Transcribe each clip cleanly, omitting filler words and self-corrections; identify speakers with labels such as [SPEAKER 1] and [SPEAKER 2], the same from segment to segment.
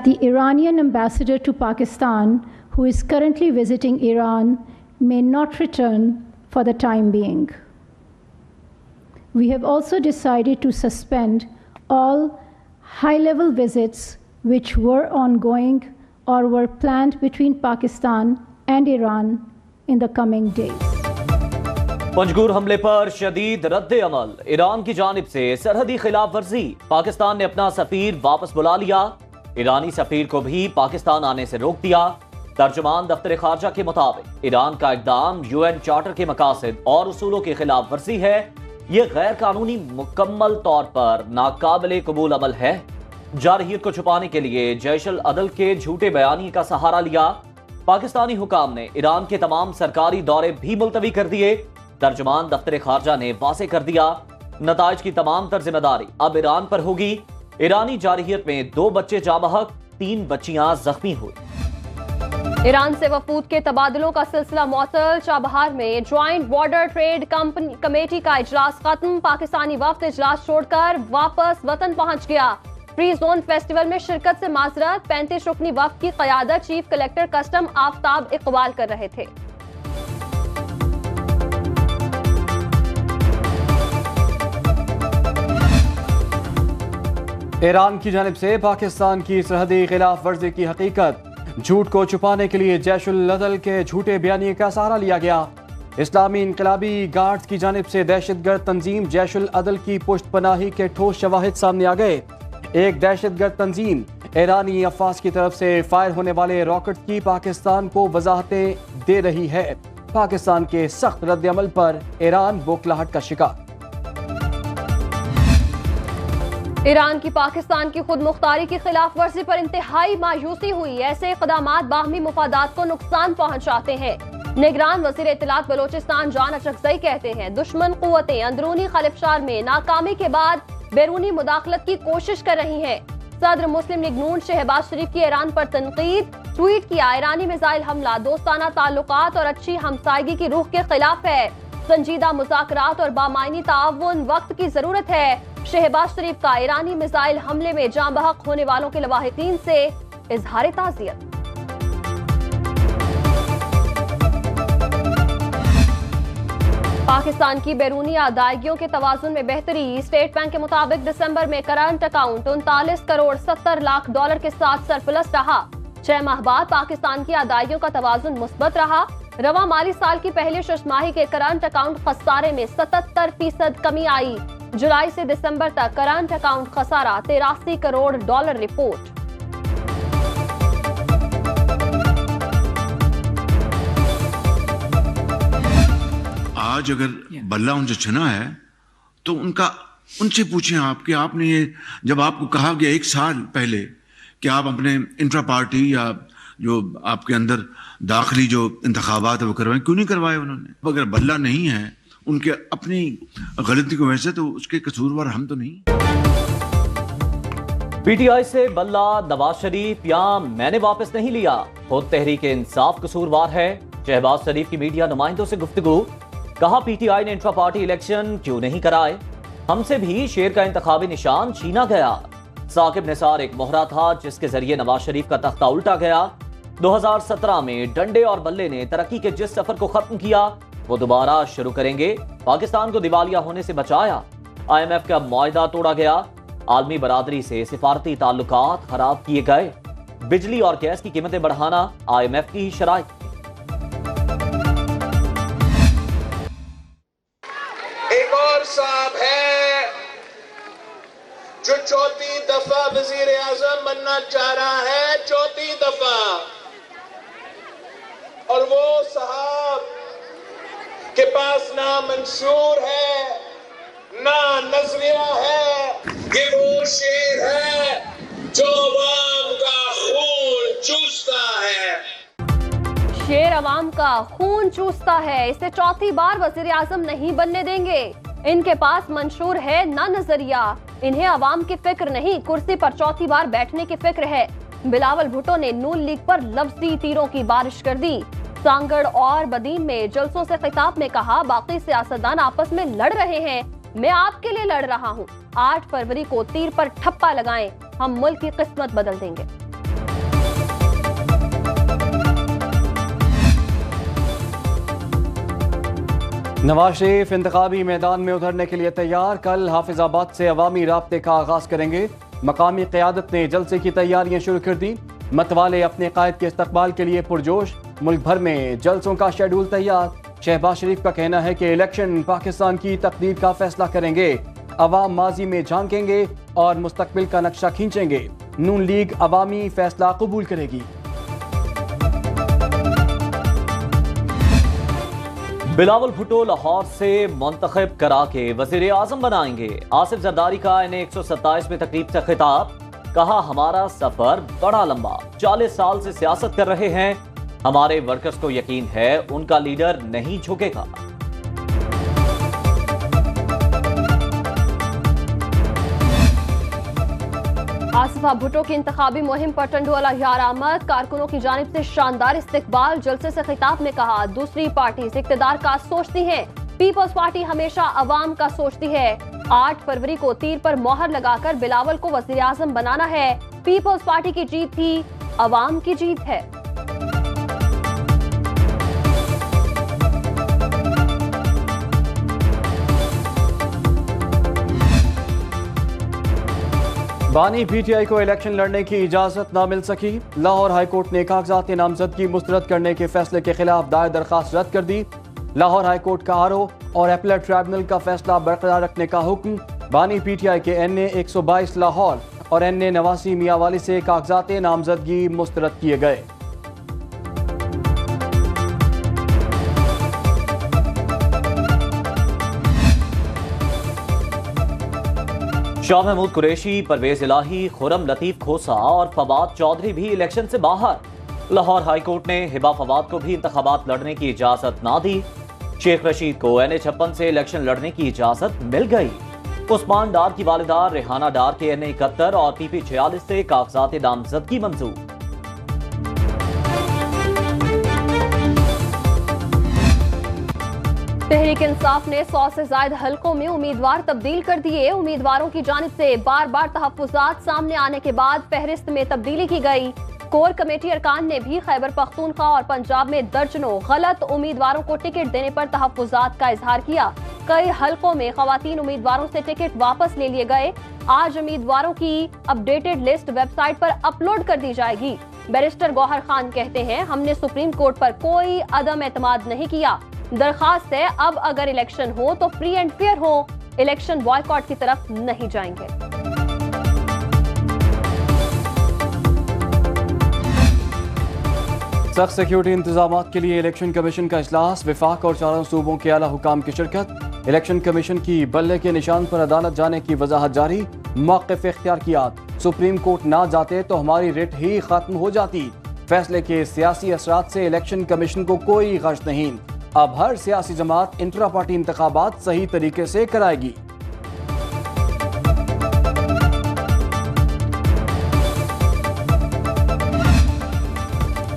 [SPEAKER 1] that the Iranian ambassador to Pakistan, who is currently visiting Iran, may not return for the time being. We have also decided to suspend all high-level visits which were ongoing or were planned between Pakistan and Iran in the coming days.
[SPEAKER 2] Panjgur حملے پر شدید رد عمل، ایران کی جانب سے سرحدی خلاف ورزی، پاکستان نے اپنا سفیر واپس بلا لیا، ایرانی سفیر کو بھی پاکستان آنے سے روک دیا۔ ترجمان دفتر خارجہ کے مطابق ایران کا اقدام UN چارٹر کے مقاصد اور اصولوں کی خلاف ورزی ہے، یہ غیر قانونی مکمل طور پر ناقابل قبول عمل ہے۔ جارحیت کو چھپانے کے لیے جیش العدل کے جھوٹے بیانیے کا سہارا لیا، پاکستانی حکام نے ایران کے تمام سرکاری دورے بھی ملتوی کر دیے۔ ترجمان دفتر خارجہ نے واضح کر دیا، نتائج کی تمام تر ذمہ داری اب ایران پر ہوگی۔ ایرانی جارحیت میں 2 بچے جاں بحق، 3 بچیاں زخمی ہوئی۔
[SPEAKER 3] ایران سے وفود کے تبادلوں کا سلسلہ معطل، چابہار میں جوائنٹ بارڈر ٹریڈ کمیٹی کا اجلاس ختم، پاکستانی وفد اجلاس چھوڑ کر واپس وطن پہنچ گیا۔ فری زون فیسٹیول میں شرکت سے معذرت، 35 رکنی وفد کی قیادت چیف کلیکٹر کسٹم آفتاب اقبال کر رہے تھے۔
[SPEAKER 4] ایران کی جانب سے پاکستان کی سرحدی خلاف ورزی کی حقیقت، جھوٹ کو چھپانے کے لیے جیش العدل کے جھوٹے بیانیے کا سہارا لیا گیا۔ اسلامی انقلابی گارڈز کی جانب سے دہشت گرد تنظیم جیش العدل کی پشت پناہی کے ٹھوس شواہد سامنے آ گئے۔ ایک دہشت گرد تنظیم ایرانی افواج کی طرف سے فائر ہونے والے راکٹ کی پاکستان کو وضاحتیں دے رہی ہے۔ پاکستان کے سخت رد عمل پر ایران بوکھلاہٹ کا شکار۔
[SPEAKER 3] ایران کی پاکستان کی خود مختاری کی خلاف ورزی پر انتہائی مایوسی ہوئی، ایسے اقدامات باہمی مفادات کو نقصان پہنچاتے ہیں۔ نگران وزیر اطلاعات بلوچستان جان اچکزئی کہتے ہیں دشمن قوتیں اندرونی خلفشار میں ناکامی کے بعد بیرونی مداخلت کی کوشش کر رہی ہیں۔ صدر مسلم لیگ نون شہباز شریف کی ایران پر تنقید، ٹویٹ کیا ایرانی میزائل حملہ دوستانہ تعلقات اور اچھی ہمسائیگی کی روح کے خلاف ہے، سنجیدہ مذاکرات اور بامعنی تعاون وقت کی ضرورت ہے۔ شہباز شریف کا ایرانی میزائل حملے میں جاں بحق ہونے والوں کے لواحقین سے اظہار تعزیت۔ پاکستان کی بیرونی ادائیگیوں کے توازن میں بہتری، اسٹیٹ بینک کے مطابق دسمبر میں current account 39 crore 70 lakh dollar کے ساتھ سرپلس رہا۔ 6 ماہ بعد پاکستان کی ادائیگیوں کا توازن مثبت رہا۔ رواں مالی سال کی پہلی شش ماہی کے کرنٹ اکاؤنٹ خسارے میں 77% کمی آئی۔ جولائی سے دسمبر تک کرنٹ اکاؤنٹ خسارہ 83 کروڑ ڈالر رپورٹ۔
[SPEAKER 5] آج اگر بلہ ان سے چھنا ہے تو ان سے پوچھیں آپ کہ آپ نے یہ جب آپ کو کہا گیا 1 سال پہلے کہ آپ اپنے انٹرا پارٹی یا جو آپ کے اندر داخلی جو انتخابات ہیں وہ کروائیں، کیوں نہیں کروائے انہوں نے؟ اگر بلہ نہیں ہے ان کے اپنی غلطی کی وجہ سے تو اس کے قصوروار ہم تو نہیں۔
[SPEAKER 2] پی ٹی آئی سے بلہ نواز شریف یا میں نے واپس نہیں لیا، خود تحریک انصاف قصوروار ہے۔ شہباز شریف کی میڈیا نمائندوں سے گفتگو، کہا پی ٹی آئی نے انٹرا پارٹی الیکشن کیوں نہیں کرائے، ہم سے بھی شیر کا انتخابی نشان چھینا گیا۔ ثاقب نثار ایک مہرا تھا جس کے ذریعے نواز شریف کا تختہ الٹا گیا۔ 2017 میں ڈنڈے اور بلے نے ترقی کے جس سفر کو ختم کیا وہ دوبارہ شروع کریں گے۔ پاکستان کو دیوالیہ ہونے سے بچایا، IMF کا معاہدہ توڑا گیا، عالمی برادری سے سفارتی تعلقات خراب کیے گئے، بجلی اور گیس کی قیمتیں بڑھانا IMF کی شرائط۔
[SPEAKER 6] ایک اور صاحب ہے جو 4تھی دفعہ وزیر اعظم بننا چاہ رہا ہے، 4تھی دفعہ، اور وہ صاحب کے پاس نہ منشور ہے نہ نظریہ ہے، یہ وہ شیر ہے جو عوام کا خون چوستا ہے۔
[SPEAKER 3] شیر عوام کا خون چوستا ہے، اسے 4تھی بار وزیر اعظم نہیں بننے دیں گے۔ ان کے پاس منشور ہے نہ نظریہ، انہیں عوام کی فکر نہیں، کرسی پر 4تھی بار بیٹھنے کی فکر ہے۔ بلاول بھٹو نے نون لیگ پر لفظی تیروں کی بارش کر دی۔ سانگڑ اور بدین میں جلسوں سے خطاب میں کہا باقی سیاستدان آپس میں لڑ رہے ہیں، میں آپ کے لیے لڑ رہا ہوں، 8 فروری کو تیر پر ٹھپا لگائیں، ہم ملک کی قسمت بدل دیں گے۔
[SPEAKER 4] नवाज शरीफ इंतखाबी मैदान में उतरने के लिए तैयार। कल हाफिज आबाद से अवामी राब्ते का आगाज करेंगे। मकामी क़यादत ने जलसे की तैयारियां शुरू कर दी। मतवाले अपने कायद के इस्तकबाल के लिए पुरजोश। मुल्क भर में जलसों का शेड्यूल तैयार। शहबाज शरीफ का कहना है कि इलेक्शन पाकिस्तान की तकदीर का फैसला करेंगे। अवाम माजी में झांकेंगे और मुस्तकबिल का नक्शा खींचेंगे। नून लीग अवामी फैसला कबूल करेगी।
[SPEAKER 2] बिलावल भुट्टो लाहौर से मुंतखब करा के वजीर आजम बनाएंगे। आसिफ जरदारी का NA 127 में तकरीब से खिताब। कहा, हमारा सफर बड़ा लंबा, 40 साल से सियासत कर रहे हैं। हमारे वर्कर्स को यकीन है उनका लीडर नहीं झुकेगा।
[SPEAKER 3] आसिफा भुट्टो की इंतखाबी मुहिम पर टंडोला यार आमद। कारकुनों की जानिब से शानदार इस्तिकबाल। जलसे से खिताब में कहा, दूसरी पार्टी इक़्तिदार का सोचती है, पीपल्स पार्टी हमेशा अवाम का सोचती है। 8 फरवरी को तीर पर मोहर लगाकर बिलावल को वज़ीर आज़म बनाना है। पीपल्स पार्टी की जीत थी, अवाम की जीत है।
[SPEAKER 4] बानी PTI को इलेक्शन लड़ने की इजाजत न मिल सकी। लाहौर हाई कोर्ट ने कागजात नामजदगी मुस्तरद करने के फैसले के खिलाफ दायर दरखास्त रद्द कर दी। लाहौर हाई कोर्ट का RO और अपीलेट ट्राइब्यूनल का फैसला बरकरार रखने का हुक्म। बानी PTI के NA 122 लाहौर और NA 89 मियांवाली से कागजात नामजदगी मुस्तरद किए गए।
[SPEAKER 2] शाह महमूद कुरैशी, परवेज इलाही, खुरम लतीफ खोसा और फवाद चौधरी भी इलेक्शन से बाहर। लाहौर हाई कोर्ट ने हिबा फवाद को भी इंतखाबात लड़ने की इजाजत ना दी। शेख रशीद को NA 56 से इलेक्शन लड़ने की इजाजत मिल गई। उस्मान डार की वालिदा रेहाना डार के NA 71 और PP 46 से कागजात नामजदगी मंजूर।
[SPEAKER 3] तहरीक इंसाफ ने 100 से ज्यादा हलकों में उम्मीदवार तब्दील कर दिए। उम्मीदवारों की जानिब से बार बार तहफ्फुज़ात सामने आने के बाद फहरिस्त में तब्दीली की गई। कोर कमेटी अरकान ने भी खैबर पख्तूनख्वा और पंजाब में दर्जनों गलत उम्मीदवारों को टिकट देने पर तहफ्फुज़ात का इजहार किया। कई हलकों में खवातीन उम्मीदवारों से टिकट वापस ले लिए गए। आज उम्मीदवारों की अपडेटेड लिस्ट वेबसाइट पर अपलोड कर दी जाएगी। बैरिस्टर गौहर खान कहते हैं, हमने सुप्रीम कोर्ट पर कोई अदम एतमाद नहीं किया। दरखास्त है, अब अगर इलेक्शन हो तो फ्री एंड फेयर हो, इलेक्शन बॉयकॉट की तरफ नहीं जाएंगे।
[SPEAKER 4] सख्त सिक्योरिटी इंतजाम के लिए इलेक्शन कमीशन का इजलास। विफाक और 4 सूबों के आला हुकाम की शिरकत। इलेक्शन कमीशन की बल्ले के निशान पर अदालत जाने की वजाहत जारी। मौक़िफ़ इख्तियार किया, सुप्रीम कोर्ट ना जाते तो हमारी रिट ही खत्म हो जाती। फैसले के सियासी असरात से इलेक्शन कमीशन को कोई गश नहीं। अब हर सियासी जमात इंट्रा पार्टी इंतखाबात सही तरीके से कराएगी।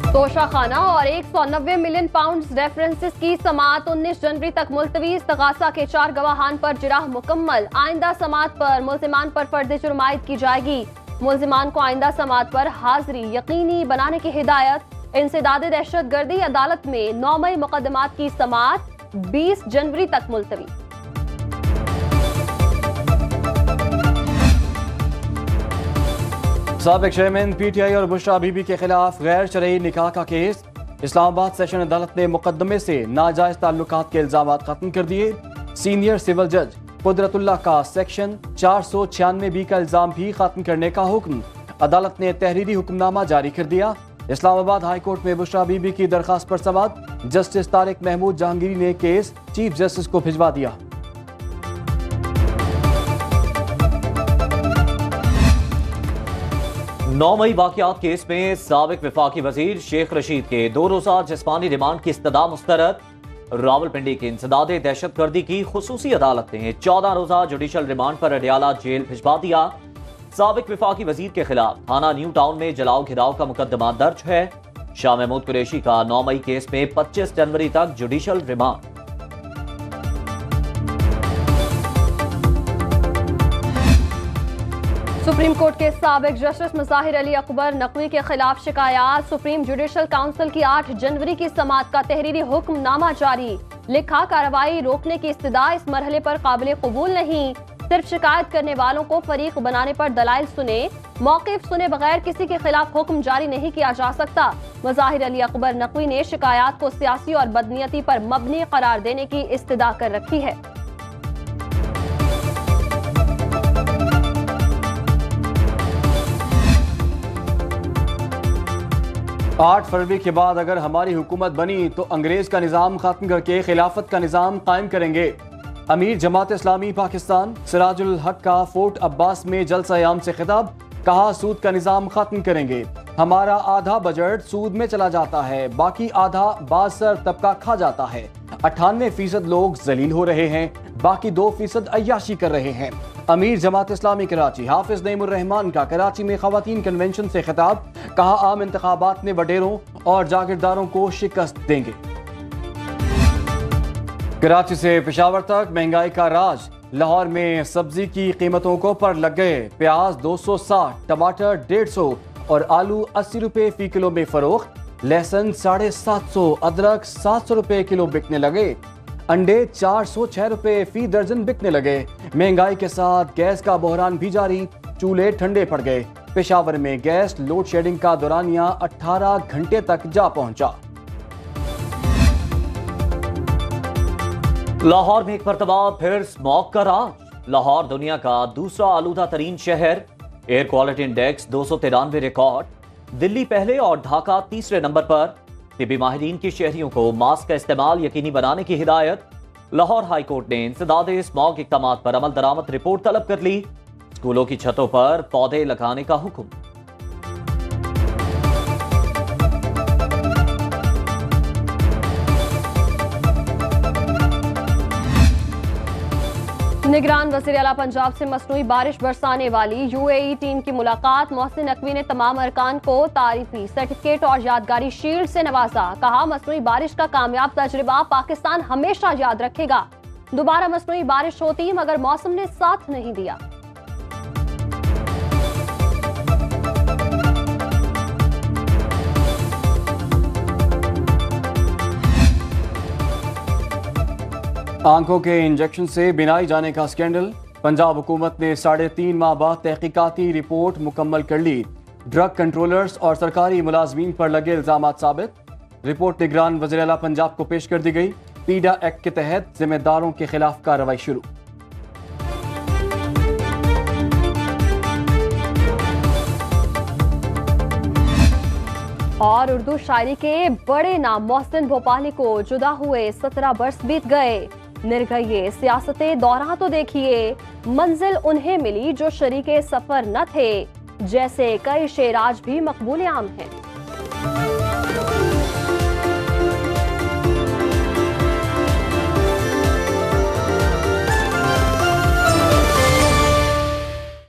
[SPEAKER 3] तोशाखाना और 190 मिलियन पाउंड रेफरेंसेस की समाअत 19 जनवरी तक मुलतवी। इस्तगासा के 4 गवाहान पर जिराह मुकम्मल। आइंदा समाअत पर मुल्जिमान पर फर्द जुर्म आयद की जाएगी। मुल्जिमान को आइंदा समाअत पर हाजिरी यकीनी बनाने की हिदायत। इंसदाद दहशत गर्दी अदालत में 9 मई मुकदमात की समाअत 20 जनवरी तक मुलतवी।
[SPEAKER 4] साबिक चेयरमैन PTI और बुशरा बीबी के खिलाफ गैर शरई निकाह का केस। इस्लामाबाद सेशन अदालत ने मुकदमे से नाजायज ताल्लुकात के इल्जामात खत्म कर दिए। सीनियर सिविल जज कुदरतुल्लाह का सेक्शन 496B का इल्जाम भी खत्म करने का हुक्म। अदालत ने तहरीरी हुक्मनामा जारी कर दिया। इस्लामाबाद हाई कोर्ट में बुशरा बीबी की दरखास्त पर समाअत। जस्टिस तारिक महमूद जहांगीरी ने केस चीफ जस्टिस को भिजवा दिया।
[SPEAKER 2] नौ मई वाक़यात केस में साबिक वफाकी वजीर शेख रशीद के 2 रोज़ा जिस्मानी रिमांड की इस्तदा मुस्तरद। रावलपिंडी की इंसदाद दहशत गर्दी की खुसूसी अदालत ने 14 रोज़ा जुडिशल रिमांड पर अडियाला जेल भिजवा दिया। साबिक वफाकी वजीर के खिलाफ थाना न्यू टाउन में जलाओ घिराव का मुकदमा दर्ज है। शाह महमूद कुरैशी का 9 मई केस में 25 जनवरी तक जुडिशल रिमांड।
[SPEAKER 3] सुप्रीम कोर्ट के साबिक जस्टिस मुज़ाहिर अली अकबर नकवी के खिलाफ शिकायत। सुप्रीम जुडिशल काउंसिल की 8 जनवरी की समाअत का तहरीरी हुक्मनामा जारी। लिखा कार्रवाई रोकने की इस्तदा इस मरहले पर काबिल कबूल नहीं, सिर्फ शिकायत करने वालों को फरीक बनाने पर दलाइल सुने, मौक़िफ़ सुने बगैर किसी के खिलाफ हुक्म जारी नहीं किया जा सकता। मुज़ाहिर अली अकबर नकवी ने शिकायत को सियासी और बदनीयती पर मबनी करार देने की इस्तदा कर रखी है।
[SPEAKER 4] 8 फरवरी के बाद अगर हमारी हुकूमत बनी तो अंग्रेज का निज़ाम खत्म करके खिलाफत का निज़ाम कायम करेंगे। अमीर जमात इस्लामी पाकिस्तान सिराजुल हक का फोर्ट अब्बास में जलसा-ए-आम से खिताब, कहा सूद का निज़ाम खत्म करेंगे। हमारा आधा बजट सूद में चला जाता है, बाकी आधा बासर तबका खा जाता है। 98% लोग जलील हो रहे हैं, बाकी 2% अय्याशी कर रहे हैं। अमीर जमात इस्लामी कराची हाफिज नईमुर रहमान का कराची में खवातीन कन्वेंशन से खिताब, कहा आम इंतखाबात में वडेरों और जागीरदारों को शिकस्त देंगे। कराची से पेशावर तक महंगाई का राज, लाहौर में सब्जी की कीमतों को पर लग गए। प्याज 260, टमाटर 150 और आलू 80 रुपए फी किलो में फरोख्त। लहसुन 750, अदरक 700 रुपए किलो बिकने लगे। अंडे 406 रुपए फी दर्जन बिकने लगे। महंगाई के साथ गैस का बहरान भी जारी, चूल्हे ठंडे पड़ गए। पेशावर में गैस लोड शेडिंग का दौरानिया 18 घंटे तक जा पहुंचा।
[SPEAKER 2] लाहौर में एक मरतबा फिर स्मॉग का राज। लाहौर दुनिया का दूसरा आलूदा तरीन शहर, air quality index 293 record. Delhi पहले और ढाका तीसरे नंबर पर। तिबी माहिरीन की शहरियों को मास्क का इस्तेमाल यकीनी बनाने की हिदायत। लाहौर हाई कोर्ट ने इंसदादे स्मॉग इक़दामात पर अमल दरामद रिपोर्ट तलब कर ली। स्कूलों की छतों पर पौधे लगाने का हुक्म।
[SPEAKER 3] निगरान वज़ीर आला पंजाब से मसनूई बारिश बरसाने वाली यूएई टीम की मुलाकात। मोहसिन नकवी ने तमाम अरकान को तारीफी सर्टिफिकेट और यादगारी शील्ड से नवाजा। कहा मसनूई बारिश का कामयाब तजुर्बा पाकिस्तान हमेशा याद रखेगा। दोबारा मसनूई बारिश होती मगर मौसम ने साथ नहीं दिया।
[SPEAKER 4] आंखों के इंजेक्शन से बिनाई जाने का स्कैंडल। पंजाब हुकूमत ने 3.5 माह बाद तहकीकाती रिपोर्ट मुकम्मल कर ली। ड्रग कंट्रोलर्स और सरकारी मुलाजमीन पर लगे इल्जामात साबित। रिपोर्ट निगरान वज़ीर आला पंजाब को पेश कर दी गई। पीडा एक्ट के तहत जिम्मेदारों के खिलाफ कार्रवाई शुरू।
[SPEAKER 3] और उर्दू शायरी के बड़े नाम मोहसिन भोपाली को जुदा हुए 17 बरस बीत गए। निर्गये सियासतें दौरान तो देखिए, मंजिल उन्हें मिली जो शरीके सफर न थे। जैसे कई शेर आज भी मकबूल आम हैं।